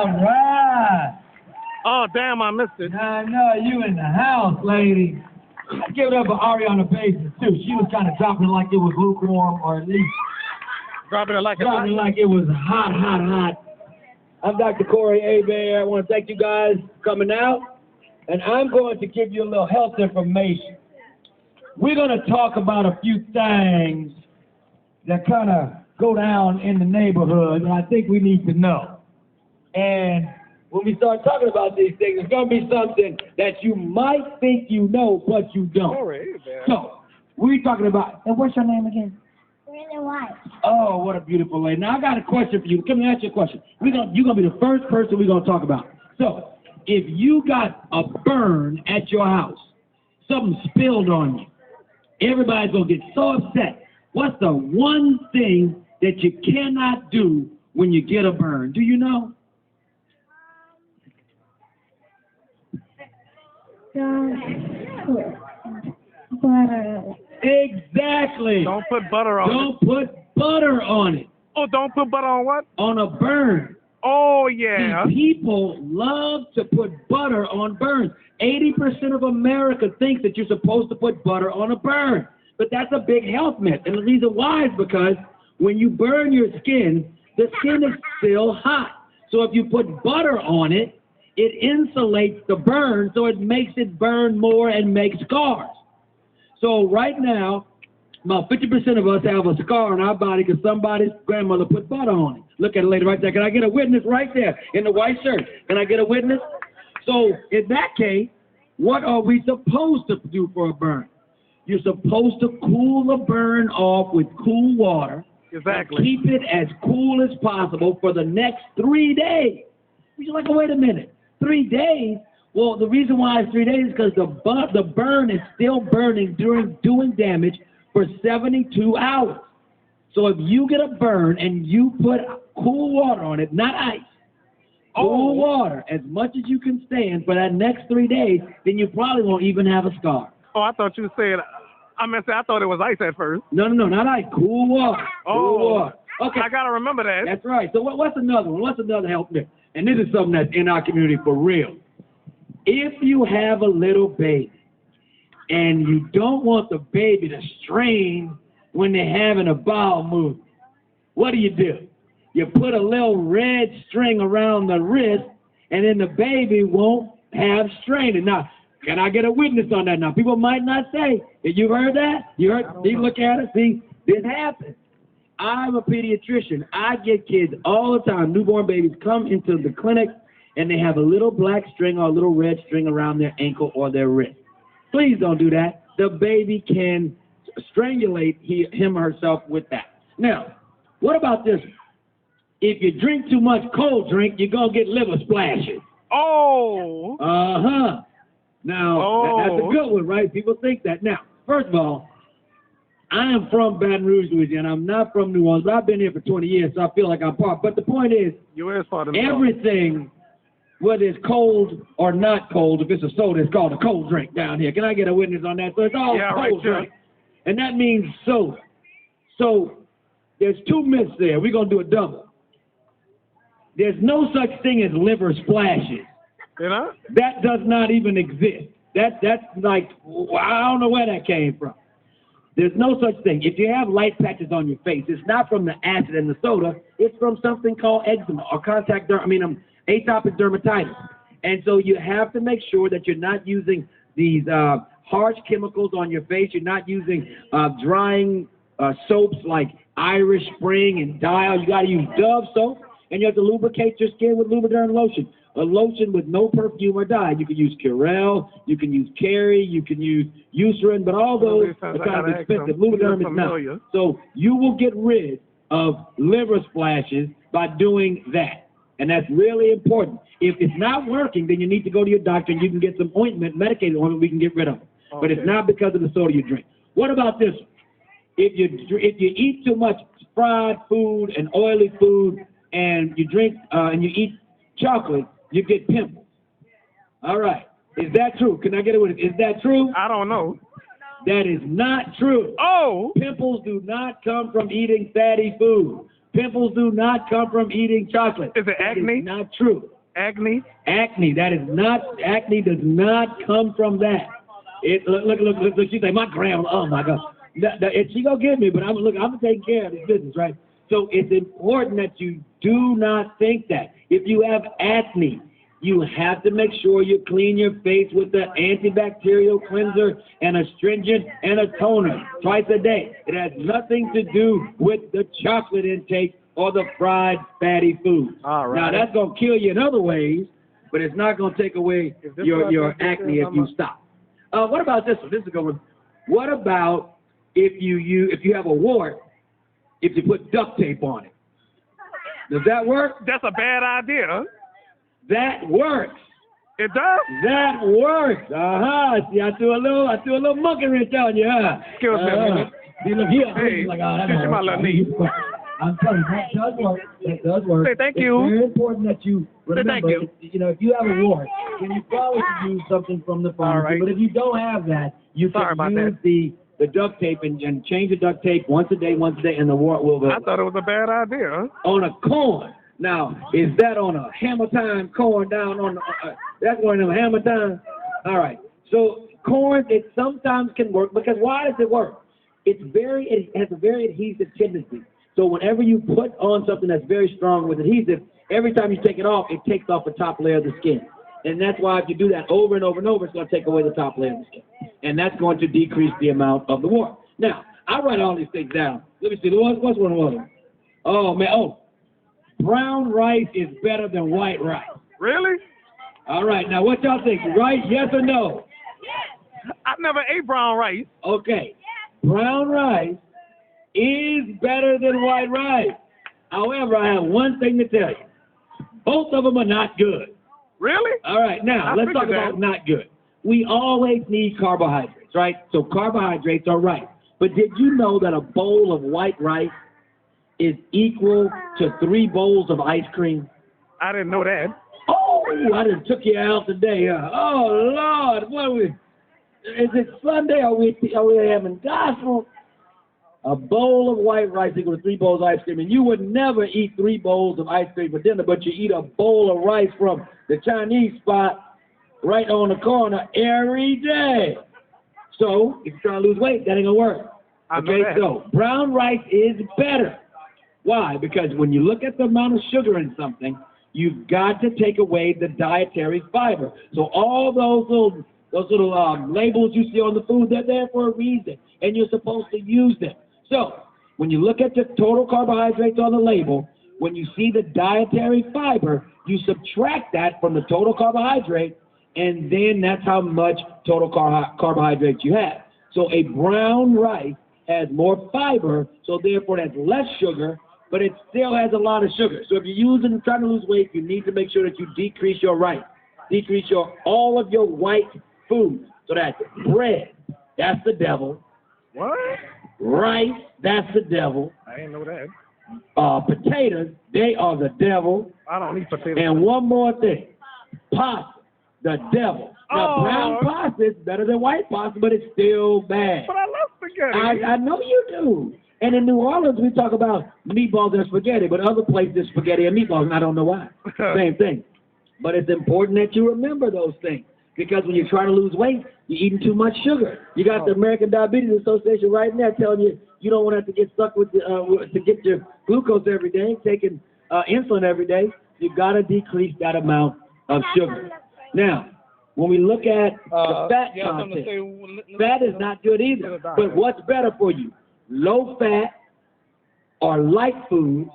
All right. Oh, damn, I missed it. I know you in the house, lady. I give it up for Ariana Basis, too. She was kind of dropping it like it was lukewarm, or at least Dropping it like dropping it like it was hot, hot, hot. I'm Dr. Corey Hebert. I want to thank you guys for coming out. And I'm going to give you a little health information. We're going to talk about a few things that kind of go down in the neighborhood that I think we need to know. And when we start talking about these things, it's going to be something that you might think you know, but you don't. Corey Hebert. So, we're talking about, and what's your name again? Brandon White. Oh, what a beautiful lady. Now, I got a question for you. Come and ask you a question. You're going to be the first person we're going to talk about. So, if you got a burn at your house, something spilled on you, everybody's going to get so upset. What's the one thing that you cannot do when you get a burn? Do you know? Butter. Exactly. Don't put butter on it. Don't put butter on it. Oh, don't put butter on what? On a burn. Oh, yeah. See, people love to put butter on burns. 80% of America thinks that you're supposed to put butter on a burn. But that's a big health myth. And the reason why is because when you burn your skin, the skin is still hot. So if you put butter on it, it insulates the burn, so it makes it burn more and make scars. So right now, about 50% of us have a scar on our body because somebody's grandmother put butter on it. Look at it later right there. Can I get a witness right there in the white shirt? Can I get a witness? So in that case, what are we supposed to do for a burn? You're supposed to cool the burn off with cool water. Exactly. And keep it as cool as possible for the next 3 days. You're like, oh, wait a minute. 3 days? Well, the reason why it's 3 days is because the burn is still burning doing damage for 72 hours. So if you get a burn and you put cool water on it, not ice, cool water, as much as you can stand for that next 3 days, then you probably won't even have a scar. Oh, I thought you said, I thought it was ice at first. No, not ice, cool water. Cool water. Okay. I got to remember that. That's right. So what's another one? What's another health myth? And this is something that's in our community for real. If you have a little baby and you don't want the baby to strain when they're having a bowel movement, what do? You put a little red string around the wrist, and then the baby won't have straining. Now, can I get a witness on that now? People might not say, you heard that? You heard? See, look at it. See, this happens. I'm a pediatrician. I get kids all the time, newborn babies come into the clinic, and they have a little black string or a little red string around their ankle or their wrist. Please don't do that. The baby can strangulate him or herself with that. Now, what about this one? If you drink too much cold drink, you're going to get liver splashes. Oh. Uh-huh. Now, that's a good one, right? People think that. Now, first of all, I am from Baton Rouge, Louisiana. I'm not from New Orleans, but I've been here for 20 years, so I feel like I'm part. But the point is, everything, whether it's cold or not cold, if it's a soda, it's called a cold drink down here. Can I get a witness on that? So it's all cold drink. And that means soda. So there's two myths there. We're going to do a double. There's no such thing as liver splashes. You know? That does not even exist. That's like, I don't know where that came from. There's no such thing. If you have light patches on your face, it's not from the acid in the soda. It's from something called eczema or atopic dermatitis. And so you have to make sure that you're not using these harsh chemicals on your face. You're not using drying soaps like Irish Spring and Dial. You got to use Dove soap, and you have to lubricate your skin with Lubriderm lotion. A lotion with no perfume or dye. You can use Curel, you can use Kerry, you can use Eucerin, but all those are kind of expensive. Lubriderm is not. So you will get rid of liver splashes by doing that. And that's really important. If it's not working, then you need to go to your doctor and you can get some ointment, medicated ointment, we can get rid of it. Okay. But it's not because of the soda you drink. What about this one? If you eat too much fried food and oily food and you drink and you eat chocolate, you get pimples. All right. Is that true? Can I get it with it? Is that true? I don't know. That is not true. Oh! Pimples do not come from eating fatty food. Pimples do not come from eating chocolate. Is it acne? That is not true. Acne? Acne. That is not, acne does not come from that. Look, she say, my grandma, oh my God. And she gonna get me, but I'm taking care of this business, right? So it's important that you do not think that. If you have acne, you have to make sure you clean your face with the antibacterial cleanser and astringent and a toner twice a day. It has nothing to do with the chocolate intake or the fried fatty foods. All right. Now that's gonna kill you in other ways, but it's not gonna take away your acne if you stop. What about this one? This is a good one. What about if you have a wart, if you put duct tape on it? Does that work? That's a bad idea. That works. It does? That works. See, I threw a little monkey wrench on you, huh? Excuse me a minute. See, look here. Hey, that kiss my little knee. I'm telling you, that does work. That does work. Say thank you. It's very important that you remember. Say thank you. If you have a wart, then you probably should use something from the pharmacy. All right. But if you don't have that, you Sorry can about use the duct tape and change the duct tape once a day, and the wart will go. I thought it was a bad idea. On a corn. Now, is that on a hammer time corn down on the, that's one of them hammer time? All right. So corn, it sometimes can work because why does it work? It has a very adhesive tendency. So whenever you put on something that's very strong with adhesive, every time you take it off, it takes off the top layer of the skin. And that's why if you do that over and over and over, it's going to take away the top layer of the skin. And that's going to decrease the amount of the wart. Now, I write all these things down. Let me see. What's one of them? Oh, man. Oh, brown rice is better than white rice. Really? All right. Now, what y'all think? Right? Yes or no? I never ate brown rice. Okay. Brown rice is better than white rice. However, I have one thing to tell you. Both of them are not good. Really? All right. Now, let's talk about not good. We always need carbohydrates, right? So carbohydrates are right. But did you know that a bowl of white rice is equal to 3 bowls of ice cream? I didn't know that. Oh, I just took you out today. Oh, Lord. Is it Sunday? Are we having gospel? A bowl of white rice equals 3 bowls of ice cream. And you would never eat 3 bowls of ice cream for dinner, but you eat a bowl of rice from the Chinese spot right on the corner every day. So, if you're trying to lose weight, that ain't going to work. I know that. So brown rice is better. Why? Because when you look at the amount of sugar in something, you've got to take away the dietary fiber. So all those little labels you see on the food, they're there for a reason, and you're supposed to use them. So when you look at the total carbohydrates on the label, when you see the dietary fiber, you subtract that from the total carbohydrate, and then that's how much total carbohydrates you have. So a brown rice has more fiber, so therefore it has less sugar, but it still has a lot of sugar. So if you're trying to lose weight, you need to make sure that you decrease your rice, decrease all of your white foods. So that's bread, that's the devil. What? Rice, that's the devil. I didn't know that. Potatoes, they are the devil. I don't eat potatoes. And one more thing, pasta, the devil. Now, brown pasta is better than white pasta, but it's still bad. But I love spaghetti. I know you do. And in New Orleans, we talk about meatballs and spaghetti, but other places, spaghetti and meatballs, and I don't know why. Same thing. But it's important that you remember those things, because when you're trying to lose weight, you're eating too much sugar. You got the American Diabetes Association right there telling you you don't want to have to get stuck with to get your glucose every day, taking insulin every day. You've got to decrease that amount of sugar. Now, when we look at the fat content, fat is not good either. But what's better for you? Low fat or light foods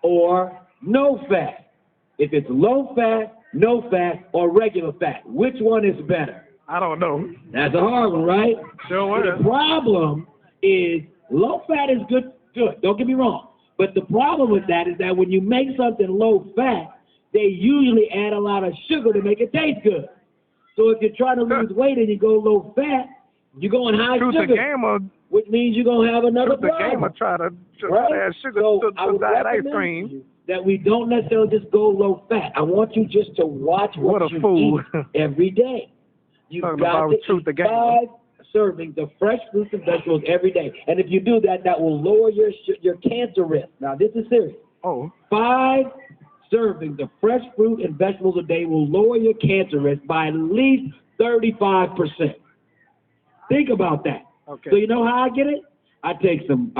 or no fat? If it's low fat, no fat, or regular fat, which one is better? I don't know. That's a hard one, right? Sure is. The problem is low fat is good. Don't get me wrong. But the problem with that is that when you make something low fat, they usually add a lot of sugar to make it taste good. So if you're trying to lose weight and you go low fat, you're going high sugar, which means you're going to have another problem. The gamer try to add sugar so to diet ice cream. That we don't necessarily just go low fat. I want you just to watch what you eat every day. You've got to eat 5 servings of fresh fruits and vegetables every day. And if you do that, that will lower your cancer risk. Now, this is serious. 5 servings of fresh fruit and vegetables a day will lower your cancer risk by at least 35%. Think about that. Okay. So you know how I get it? I take some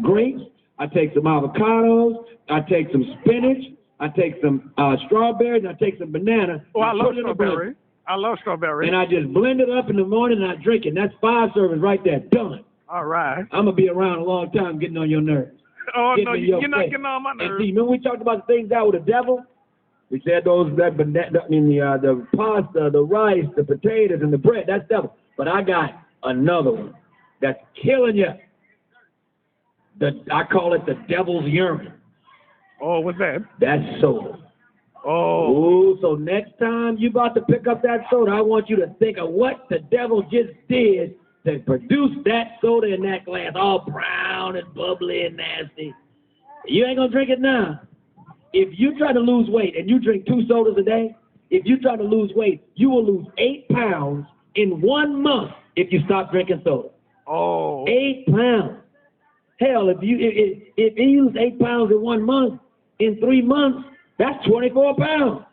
grapes, I take some avocados, I take some spinach, I take some strawberries, and I take some banana. Oh, I and love put it in a blender. strawberry. I love strawberry. And I just blend it up in the morning and I drink it. And that's 5 servings right there. Done. All right. I'm going to be around a long time getting on your nerves. Oh, Getting no, in your you're not face. getting on my And nerves. see, remember we talked about the things that were the devil? We said the pasta, the rice, the potatoes, and the bread. That's devil. But I got another one that's killing you. I call it the devil's urine. Oh, what's that? That's soda. Oh. Ooh, so next time you about to pick up that soda, I want you to think of what the devil just did to produce that soda in that glass, all brown and bubbly and nasty. You ain't gonna drink it now. If you try to lose weight and you drink 2 sodas a day, if you try to lose weight, you will lose 8 pounds in 1 month if you stop drinking soda. Oh. 8 pounds. Hell, if you lose 8 pounds in 1 month, in 3 months, that's 24 pounds.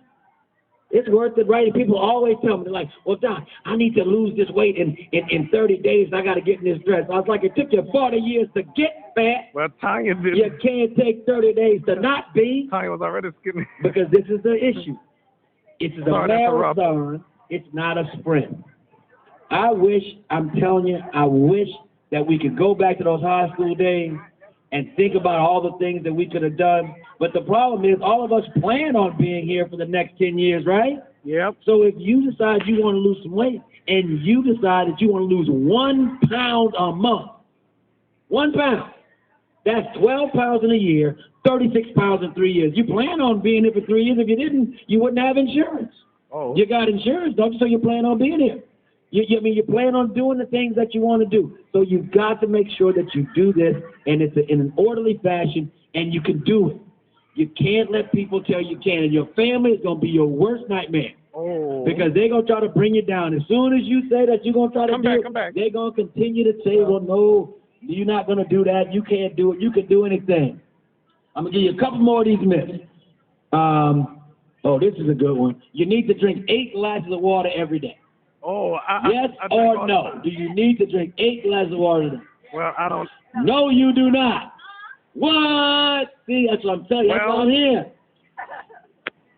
It's worth it, right? And people always tell me, they're like, well, Doc, I need to lose this weight in 30 days. I got to get in this dress. I was like, it took you 40 years to get fat. Well, Tanya did. You can't take 30 days to not be, Tanya was already skinny. because this is the issue. It's a Sorry to interrupt. marathon. It's not a sprint. I'm telling you, I wish that we could go back to those high school days and think about all the things that we could have done. But the problem is all of us plan on being here for the next 10 years, right? Yep. So if you decide you want to lose some weight and you decide that you want to lose 1 pound a month, 1 pound, that's 12 pounds in a year, 36 pounds in 3 years. You plan on being here for 3 years. If you didn't, you wouldn't have insurance. Oh. You got insurance, don't you? So you plan on being here. You plan on doing the things that you want to do. So you've got to make sure that you do this, and it's in an orderly fashion, and you can do it. You can't let people tell you can't. And your family is going to be your worst nightmare. Oh. Because they're going to try to bring you down. As soon as you say that you're going to try to Come do back. it, they're going to continue to say, well, no, you're not going to do that. You can't do it. You can do anything. I'm going to give you a couple more of these myths. This is a good one. You need to drink 8 glasses of water every day. Oh. Yes I drink or all no? the time. Do you need to drink 8 glasses of water a day? Well, I don't. No, you do not. What? See, that's what I'm telling you. That's Well- what I'm here.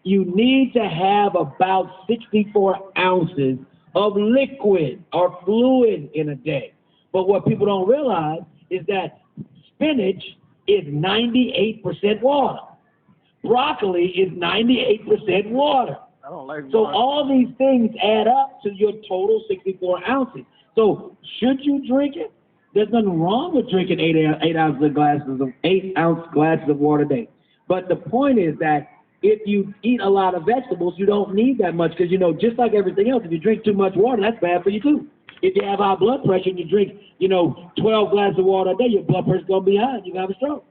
You need to have about 64 ounces of liquid or fluid in a day. But what people don't realize is that spinach is 98% water. Broccoli is 98% water. I don't like. So water. all these things add up to your total 64 ounces. So should you drink it? There's nothing wrong with drinking 8 ounce glasses of water a day. But the point is that if you eat a lot of vegetables, you don't need that much because, just like everything else, if you drink too much water, that's bad for you too. If you have high blood pressure and you drink, 12 glasses of water a day, your blood pressure's going to be high and you're going to have a stroke.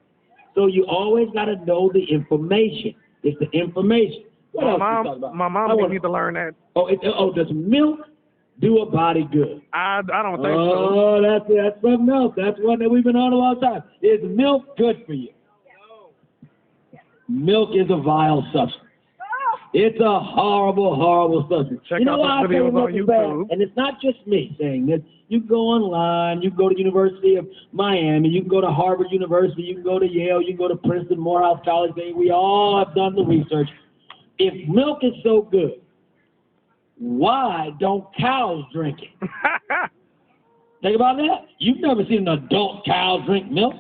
So you always got to know the information. It's the information. What else My you talking about? mom gave me to learn that. Does milk do a body good? I don't think so. Oh, that's something else. That's one that we've been on a long time. Is milk good for you? Milk is a vile substance. It's a horrible, horrible substance. Check You know out why I the say videos milk on is bad? YouTube. And it's not just me saying this. You go online, you go to University of Miami, you can go to Harvard University, you can go to Yale, you can go to Princeton, Morehouse College. We all have done the research. If milk is so good, why don't cows drink it? Think about that. You've never seen an adult cow drink milk.